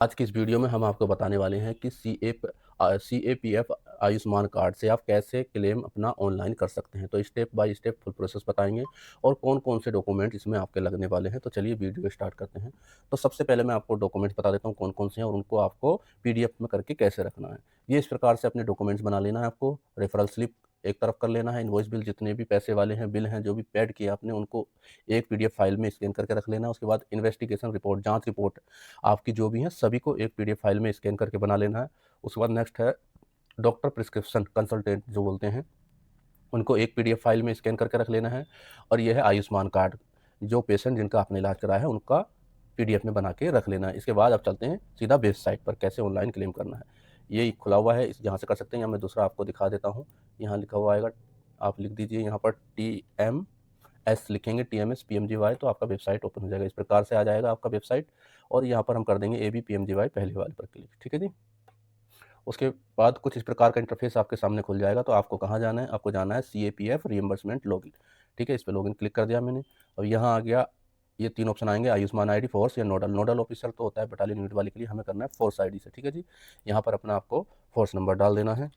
आज की इस वीडियो में हम आपको बताने वाले हैं कि CAPF आयुष्मान कार्ड से आप कैसे क्लेम अपना ऑनलाइन कर सकते हैं। तो step by step full process बताएंगे और कौन-कौन से डॉक्यूमेंट इसमें आपके लगने वाले हैं। तो चलिए वीडियो स्टार्ट करते हैं। तो सबसे पहले मैं आपको डॉक्यूमेंट्स बता देता हूँ कौन-कौन से हैं और उनको आपको पीडीएफ में करके कैसे रखना है। ये इस प्रकार से अपने डॉक्यूमेंट्स बना लेना है आपको। रेफरल स्लिप एक तरफ कर लेना है, इनवॉइस बिल जितने भी पैसे वाले हैं, बिल हैं जो भी पेड किए आपने उनको एक पीडीएफ फाइल में स्कैन करके रख लेना है। उसके बाद इन्वेस्टिगेशन रिपोर्ट, जाँच रिपोर्ट आपकी जो भी हैं सभी को एक पीडीएफ फाइल में स्कैन करके बना लेना है। उसके बाद नेक्स्ट है डॉक्टर प्रिस्क्रिप्शन कंसल्टेंट जो बोलते हैं, उनको एक पीडीएफ फाइल में स्कैन करके रख लेना है। और ये है आयुष्मान कार्ड, जो पेशेंट जिनका आपने इलाज कराया है उनका पीडीएफ में बना के रख लेना है। इसके बाद आप चलते हैं सीधा वेबसाइट पर कैसे ऑनलाइन क्लेम करना है। ये खुला हुआ है, यहाँ से कर सकते हैं या मैं दूसरा आपको दिखा देता हूँ। यहाँ लिखा हुआ आएगा, आप लिख दीजिए यहाँ पर TMS लिखेंगे, TMS PMGY, तो आपका वेबसाइट ओपन हो जाएगा। इस प्रकार से आ जाएगा आपका वेबसाइट और यहाँ पर हम कर देंगे ABPMGY पहले वाले पर क्लिक। ठीक है जी। उसके बाद कुछ इस प्रकार का इंटरफेस आपके सामने खुल जाएगा। तो आपको कहाँ जाना है? आपको जाना है CAPF रीइंबर्समेंट लॉगिन। ठीक है, इस पर लॉगिन क्लिक कर दिया मैंने। और यहाँ आ गया, ये 3 ऑप्शन आएंगे, आयुष्मान ID, फोर्स या नोडल। नोडल ऑफिसर तो होता है बटालियन यूनिट वाले के लिए, हमें करना है फोर्स ID से। ठीक है जी। यहाँ पर अपना आपको फोर्स नंबर डाल देना है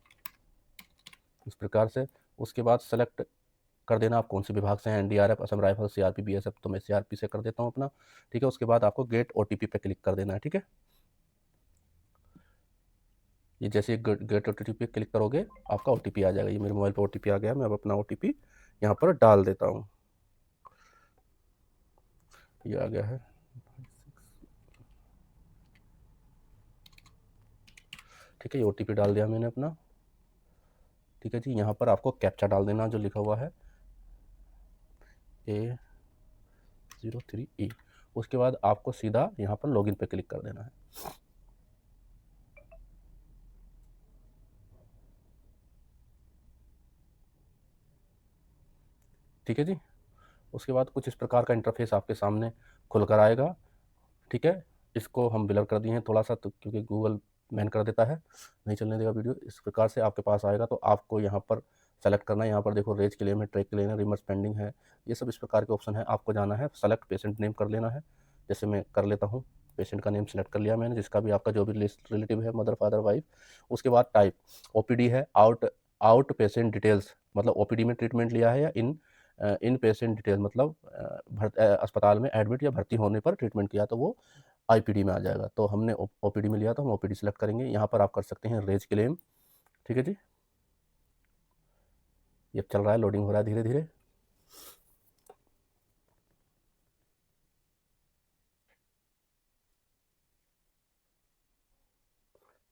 इस प्रकार से। उसके बाद सेलेक्ट कर देना आप कौन से विभाग से हैं, NDRF, Assam rifle, CRP, BSF, तो मैं CRP से कर देता हूँ अपना। ठीक है, उसके बाद आपको गेट OTP पे क्लिक कर देना है। ठीक है, ये जैसे गेट OTP पे क्लिक करोगे आपका OTP आ जाएगा। ये मेरे मोबाइल पे OTP आ गया, मैं अब अपना OTP यहाँ पर डाल देता हूँ। ये आ गया है। ठीक है, ये OTP डाल दिया मैंने अपना। ठीक है जी, यहाँ पर आपको कैप्चा डाल देना जो लिखा हुआ है A03E। उसके बाद आपको सीधा यहाँ पर लॉगिन पे क्लिक कर देना है। ठीक है जी। उसके बाद कुछ इस प्रकार का इंटरफेस आपके सामने खुल कर आएगा। ठीक है, इसको हम ब्लर कर दिए हैं थोड़ा सा, तो क्योंकि गूगल बैन कर देता है, नहीं चलने देगा वीडियो। इस प्रकार से आपके पास आएगा तो आपको यहाँ पर सेलेक्ट करना है। यहाँ पर देखो रेज क्लेम है, ट्रैक क्लेम है, रिमर्स पेंडिंग है, ये सब इस प्रकार के ऑप्शन है। आपको जाना है सेलेक्ट पेशेंट नेम कर लेना है। जैसे मैं कर लेता हूँ, पेशेंट का नेम सेलेक्ट कर लिया मैंने, जिसका भी आपका जो भी लिस्ट रिलेटिव है, मदर फादर वाइफ। उसके बाद टाइप OPD है, आउट पेशेंट डिटेल्स, मतलब OPD में ट्रीटमेंट लिया है, या इन पेशेंट डिटेल मतलब अस्पताल में एडमिट या भर्ती होने पर ट्रीटमेंट किया, तो वो IPD में आ जाएगा। तो हमने OPD में लिया तो हम OPD सेलेक्ट करेंगे। यहाँ पर आप कर सकते हैं रेज क्लेम। ठीक है जी, ये चल रहा है, लोडिंग हो रहा है धीरे धीरे।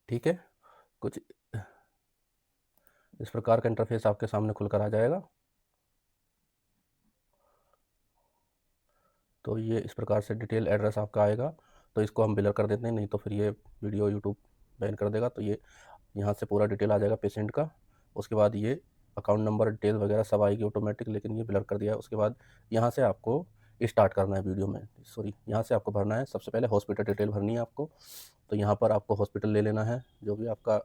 ठीक है, कुछ इस प्रकार का इंटरफेस आपके सामने खुलकर आ जाएगा। तो ये इस प्रकार से डिटेल एड्रेस आपका आएगा। तो इसको हम ब्लर कर देते हैं, नहीं तो फिर ये वीडियो यूट्यूब बैन कर देगा। तो ये यहाँ से पूरा डिटेल आ जाएगा पेशेंट का। उसके बाद ये अकाउंट नंबर डिटेल वगैरह सब आएगी ऑटोमेटिक, लेकिन ये ब्लर कर दिया है। उसके बाद यहाँ से आपको स्टार्ट करना है वीडियो में, सॉरी, यहाँ से आपको भरना है। सबसे पहले हॉस्पिटल डिटेल भरनी है आपको। तो यहाँ पर आपको हॉस्पिटल ले लेना है, जो भी आपका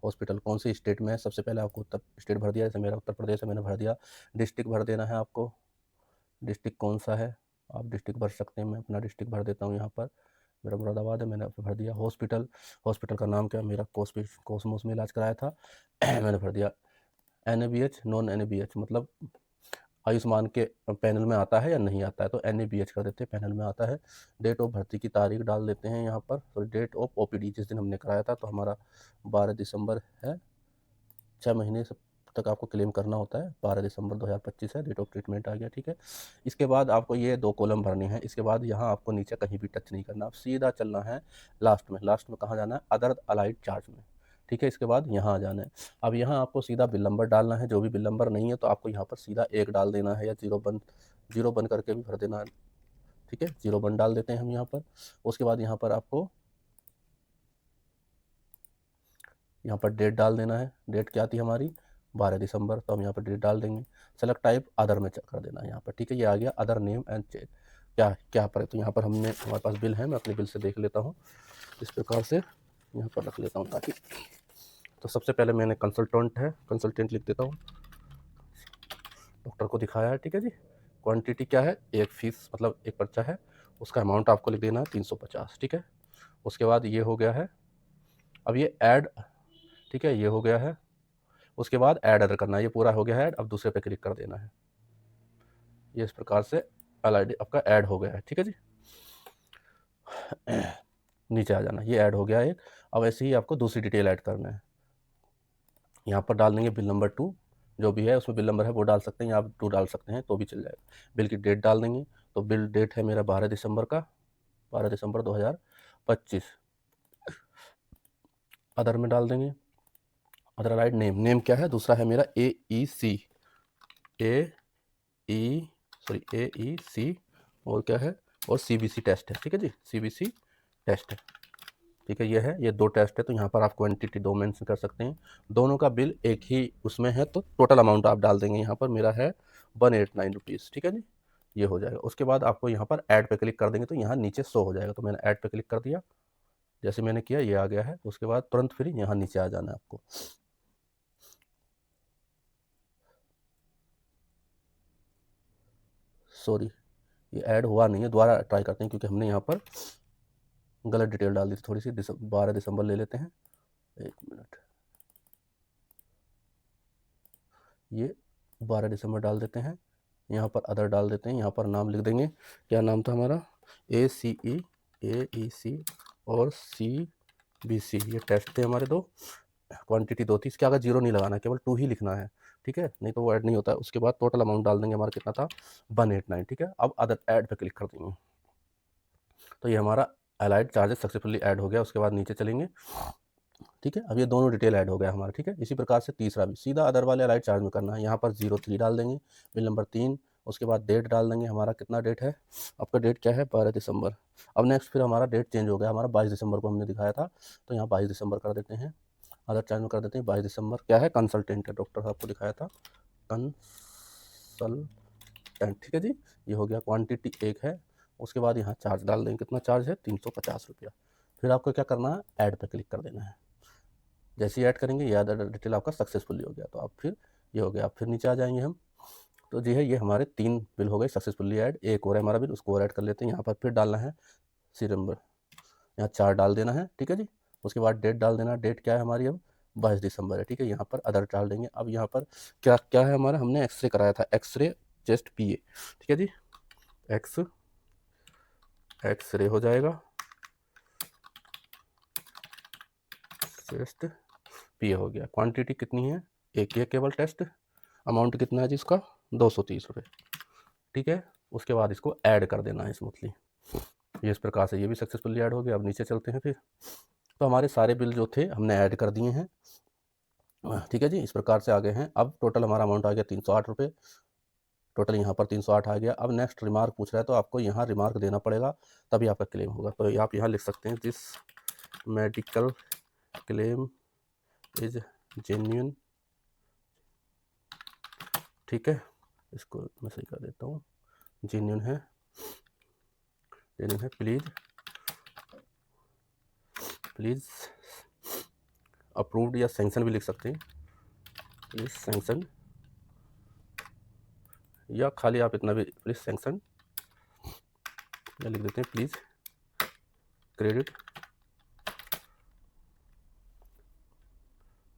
हॉस्पिटल कौन सी स्टेट में है। सबसे पहले आपको उत्तर स्टेट भर दिया, जैसे मेरा उत्तर प्रदेश है, मैंने भर दिया। डिस्ट्रिक्ट भर देना है आपको, डिस्ट्रिक्ट कौन सा है आप डिस्ट्रिक्ट भर सकते हैं। मैं अपना डिस्ट्रिक्ट भर देता हूँ यहाँ पर, मेरा मुरादाबाद है, मैंने भर दिया। हॉस्पिटल, हॉस्पिटल का नाम क्या, मेरा कोसमोस में इलाज कराया था मैंने भर दिया। NABH, नॉन NABH मतलब आयुष्मान के पैनल में आता है या नहीं आता है, तो NABH कर देते हैं, पैनल में आता है। डेट ऑफ भर्ती की तारीख डाल देते हैं यहाँ पर, तो डेट ऑफ OPD जिस दिन हमने कराया था, तो हमारा 12 दिसंबर है। 6 महीने से तक आपको क्लेम करना होता है, 12 दिसंबर 2025 है, डेट ऑफ ट्रीटमेंट आ गया। ठीक है, इसके बाद आपको ये 2 कॉलम भरने हैं। इसके बाद यहाँ आपको नीचे कहीं भी टच नहीं करना, आप सीधा चलना है लास्ट में। लास्ट में कहाँ जाना है? अदर अलाइड चार्ज में। ठीक है, इसके बाद यहाँ आ जाना है। अब यहाँ आपको सीधा बिल नंबर डालना है, जो भी बिल नंबर नहीं है तो आपको यहाँ पर सीधा 1 डाल देना है, या 0 बन करके भी भर देना है। ठीक है, 0 1 डाल देते हैं हम यहाँ पर। उसके बाद यहाँ पर आपको यहाँ पर डेट डाल देना है। डेट क्या थी हमारी? 12 दिसंबर, तो हम यहाँ पर डेट डाल देंगे। सेलेक्ट टाइप अदर में कर देना है यहाँ पर। ठीक है, ये आ गया अदर नेम एंड चेक, क्या क्या पर है। तो यहाँ पर हमारे पास बिल है, मैं अपने बिल से देख लेता हूँ। इस प्रकार से यहाँ पर रख लेता हूँ ताकि, तो सबसे पहले मैंने कंसल्टेंट है, कंसल्टेंट लिख देता हूँ, डॉक्टर को दिखाया है। ठीक है जी। क्वांटिटी क्या है? एक फीस मतलब एक पर्चा है, उसका अमाउंट आपको लिख देना है 350। ठीक है, उसके बाद ये हो गया है। अब ये ऐड, ठीक है, ये हो गया है। उसके बाद ऐड अदर करना है, ये पूरा हो गया है। अब दूसरे पे क्लिक कर देना है। ये इस प्रकार से LID आपका ऐड हो गया है, ठीक है जी। नीचे आ जाना, ये ऐड हो गया एक। अब ऐसे ही आपको दूसरी डिटेल ऐड करना है। यहाँ पर डाल देंगे बिल नंबर 2, जो भी है उसमें बिल नंबर है वो डाल सकते हैं, या आप 2 डाल सकते हैं तो भी चल जाएगा। बिल की डेट डाल देंगे, तो बिल डेट है मेरा 12 दिसंबर का, 12 दिसंबर 2025। अदर में डाल देंगे, अदर राइट नेम, नेम क्या है दूसरा है मेरा AEC, AEC, और क्या है, और CBC टेस्ट है, ठीक है जी, CBC टेस्ट है, ठीक है। ये 2 टेस्ट है, तो यहाँ पर आप क्वांटिटी 2 मेंशन कर सकते हैं। दोनों का बिल एक ही उसमें है, तो टोटल अमाउंट आप डाल देंगे। यहाँ पर मेरा है 189 रुपीज़, ठीक है जी, ये हो जाएगा। उसके बाद आपको यहाँ पर ऐड पे क्लिक कर देंगे, तो यहाँ नीचे शो हो जाएगा। तो मैंने ऐड पे क्लिक कर दिया, जैसे मैंने किया ये आ गया है। उसके बाद तुरंत फिर यहाँ नीचे आ जाना है आपको। सॉरी, ये ऐड हुआ नहीं है, दोबारा ट्राई करते हैं, क्योंकि हमने यहाँ पर गलत डिटेल डाल दी थी थोड़ी सी। 12 दिसंबर ले लेते हैं, 1 मिनट, ये 12 दिसंबर डाल देते हैं। यहाँ पर अदर डाल देते हैं, यहाँ पर नाम लिख देंगे, क्या नाम था हमारा, AEC और CBC, ये टेस्ट थे हमारे 2, क्वांटिटी 2 थी। इसके आगे 0 नहीं लगाना, केवल 2 ही लिखना है, ठीक है, नहीं तो वो ऐड नहीं होता है। उसके बाद टोटल अमाउंट डाल देंगे, हमारा कितना था, 189, ठीक है। अब अदर ऐड पे क्लिक कर देंगे, तो ये हमारा अलाइड चार्जेस सक्सेसफुली ऐड हो गया। उसके बाद नीचे चलेंगे, ठीक है। अब ये दोनों डिटेल ऐड हो गया हमारा, ठीक है। इसी प्रकार से तीसरा भी सीधा अदर वाले अलाइड चार्ज में करना है। यहाँ पर 03 डाल देंगे, बिल नंबर 3। उसके बाद डेट डाल देंगे, हमारा कितना डेट है, आपका डेट क्या है, 12 दिसंबर। अब नेक्स्ट फिर हमारा डेट चेंज हो गया, हमारा 22 दिसंबर को हमने दिखाया था, तो यहाँ 22 दिसंबर कर देते हैं। अदर चार्ज में कर देते हैं 22 दिसंबर। क्या है, कंसल्टेंट है, डॉक्टर साहब को दिखाया था, कंसल्टेंट, ठीक है जी। ये हो गया, क्वान्टिटी 1 है। उसके बाद यहाँ चार्ज डाल देंगे, कितना चार्ज है, 350 रुपया। फिर आपको क्या करना है, ऐड पे क्लिक कर देना है। जैसे ही ऐड करेंगे ये अदर डिटेल आपका सक्सेसफुली हो गया, तो आप फिर ये हो गया। आप फिर नीचे आ जाएंगे हम, तो जी है, ये हमारे 3 बिल हो गए सक्सेसफुली ऐड। एक और है हमारा बिल, उसको और ऐड कर लेते हैं। यहाँ पर फिर डालना है सीरियल नंबर, यहाँ 4 डाल देना है, ठीक है जी। उसके बाद डेट डाल देना, डेट क्या है हमारी अब 22 दिसंबर है, ठीक है। यहाँ पर अदर डाल देंगे। अब यहाँ पर क्या क्या है हमारा, हमने एक्सरे कराया था, एक्सरे चेस्ट PA, ठीक है जी, एक्सरे हो जाएगा, चेस्ट PA हो गया। क्वांटिटी कितनी है, एक ही केवल टेस्ट। अमाउंट कितना है जी इसका, 230 रुपये, ठीक है। उसके बाद इसको ऐड कर देना है स्मूथली। ये इस प्रकार से ये भी सक्सेसफुली ऐड हो गया। अब नीचे चलते हैं फिर, तो हमारे सारे बिल जो थे हमने ऐड कर दिए हैं, ठीक है जी। इस प्रकार से आ गए हैं। अब टोटल हमारा अमाउंट आ गया 308 रुपये, टोटल यहाँ पर 308 आ गया। अब नेक्स्ट रिमार्क पूछ रहा है, तो आपको यहाँ रिमार्क देना पड़ेगा, तभी आपका क्लेम होगा। तो आप यहाँ लिख सकते हैं, this medical claim is genuine, ठीक है। इसको मैं सही कर देता हूँ, जेन्युइन है, प्लीज़ अप्रूव्ड, या सैंक्शन भी लिख सकते हैं, प्लीज़ सैंक्शन, या खाली आप इतना भी प्लीज़ सैंक्शन, या लिख देते हैं प्लीज़ क्रेडिट,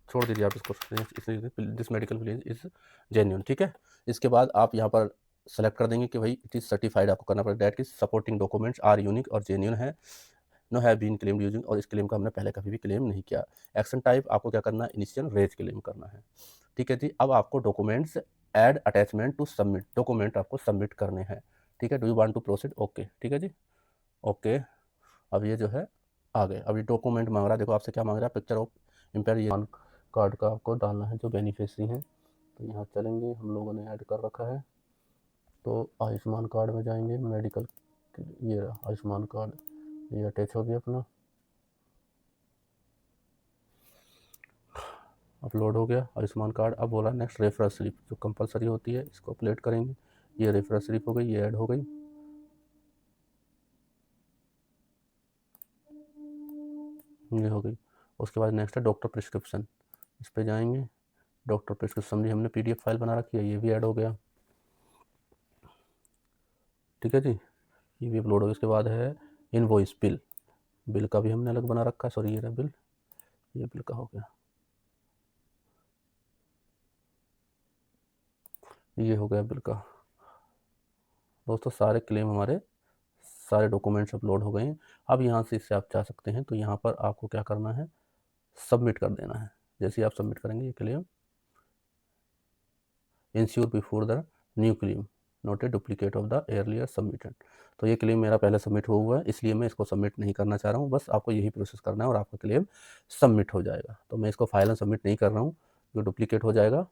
छोड़ दीजिए आप इसको, इसलिए this medical claim is genuine, ठीक है। इसके बाद आप यहाँ पर सेलेक्ट कर देंगे कि भाई इट इज़ सर्टिफाइड, आपको करना पड़ेगा, that is supporting documents are unique और जेन्युइन है, no have been claimed using, और इस क्लेम का हमने पहले कभी भी क्लेम नहीं किया। एक्शन टाइप आपको क्या करना है, इनिशियल रेज क्लेम करना है, ठीक है जी। अब आपको documents add attachment to submit, document आपको सबमिट करने हैं, ठीक है। Do you want to proceed, okay, ठीक है जी, ओके। अब ये जो है आ गए। अब ये डॉक्यूमेंट मांग रहा है, देखो आपसे क्या मांग रहा है, पिक्चर ऑफ इम्पेयर, ये पैन कार्ड का आपको डालना है जो बेनिफिशियरी हैं। तो यहाँ चलेंगे, हम लोगों ने ऐड कर रखा है, तो आयुष्मान कार्ड में जाएंगे, मेडिकल, ये रहा आयुष्मान कार्ड, ये अटैच हो गया अपना, अपलोड हो गया आयुष्मान कार्ड। अब बोला नेक्स्ट रेफरल स्लिप, जो कंपलसरी होती है, इसको अपलोड करेंगे। ये रेफरल स्लिप हो गई, ये ऐड हो गई, ये हो गई। उसके बाद नेक्स्ट है डॉक्टर प्रिस्क्रिप्शन, इस पे जाएंगे, डॉक्टर प्रिस्क्रिप्शन भी हमने PDF फाइल बना रखी है, ये भी ऐड हो गया, ठीक है जी, ये भी अपलोड हो गया। उसके बाद है इनवॉइस बिल, बिल का भी हमने अलग बना रखा है, सॉरी ये रहा बिल, ये बिल का हो गया, ये हो गया बिल का। दोस्तों सारे क्लेम हमारे, सारे डॉक्यूमेंट्स अपलोड हो गए हैं। अब यहाँ से इससे आप जा सकते हैं, तो यहाँ पर आपको क्या करना है, सबमिट कर देना है। जैसे ही आप सबमिट करेंगे ये claim, ensure before the new claim not a duplicate of the earlier submitted. तो ये क्लेम मेरा पहले सबमिट हुआ है, इसलिए मैं इसको सबमिट नहीं करना चाह रहा हूँ। बस आपको यही प्रोसेस करना है और आपका क्लेम सबमिट हो जाएगा। तो मैं इसको फाइल सबमिट नहीं कर रहा हूँ, जो डुप्लीकेट हो जाएगा,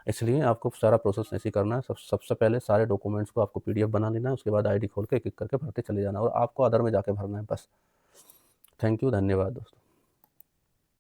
इसलिए आपको सारा प्रोसेस ऐसे ही करना है। सबसे पहले सारे डॉक्यूमेंट्स को आपको पीडीएफ बना लेना है, उसके बाद आईडी खोल के एक एक करके भरते चले जाना, और आपको अदर में जाके भरना है बस। थैंक यू, धन्यवाद दोस्तों।